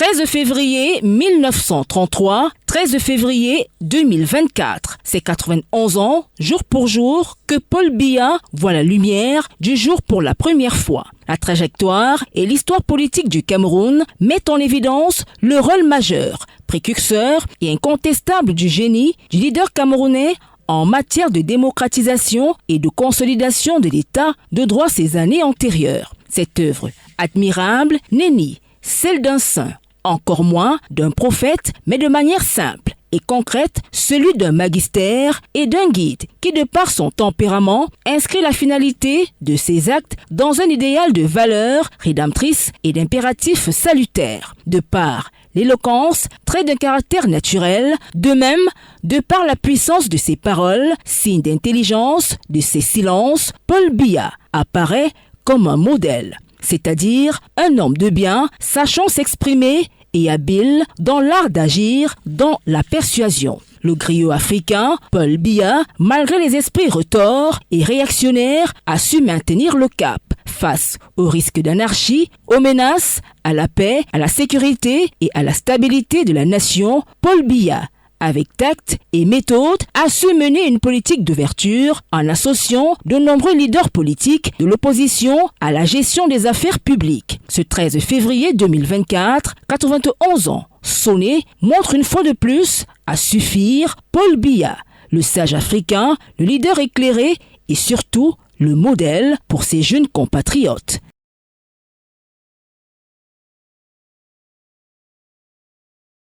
13 février 1933, 13 février 2024. C'est 91 ans, jour pour jour, que Paul Biya voit la lumière du jour pour la première fois. La trajectoire et l'histoire politique du Cameroun mettent en évidence le rôle majeur, précurseur et incontestable du génie du leader camerounais en matière de démocratisation et de consolidation de l'État de droit ces années antérieures. Cette œuvre admirable n'est ni celle d'un saint, encore moins d'un prophète, mais de manière simple et concrète, celui d'un magistère et d'un guide qui, de par son tempérament, inscrit la finalité de ses actes dans un idéal de valeurs rédemptrices et d'impératifs salutaires. De par l'éloquence, trait d'un caractère naturel, de même, de par la puissance de ses paroles, signe d'intelligence, de ses silences, Paul Biya apparaît comme un modèle, c'est-à-dire un homme de bien sachant s'exprimer et habile dans l'art d'agir, dans la persuasion. Le griot africain, Paul Biya, malgré les esprits retors et réactionnaires, a su maintenir le cap face aux risques d'anarchie, aux menaces, à la paix, à la sécurité et à la stabilité de la nation. Paul Biya, avec tact et méthode, a su mener une politique d'ouverture en associant de nombreux leaders politiques de l'opposition à la gestion des affaires publiques. Ce 13 février 2024, 91 ans sonnés, montre une fois de plus à suffire Paul Biya, le sage africain, le leader éclairé et surtout le modèle pour ses jeunes compatriotes.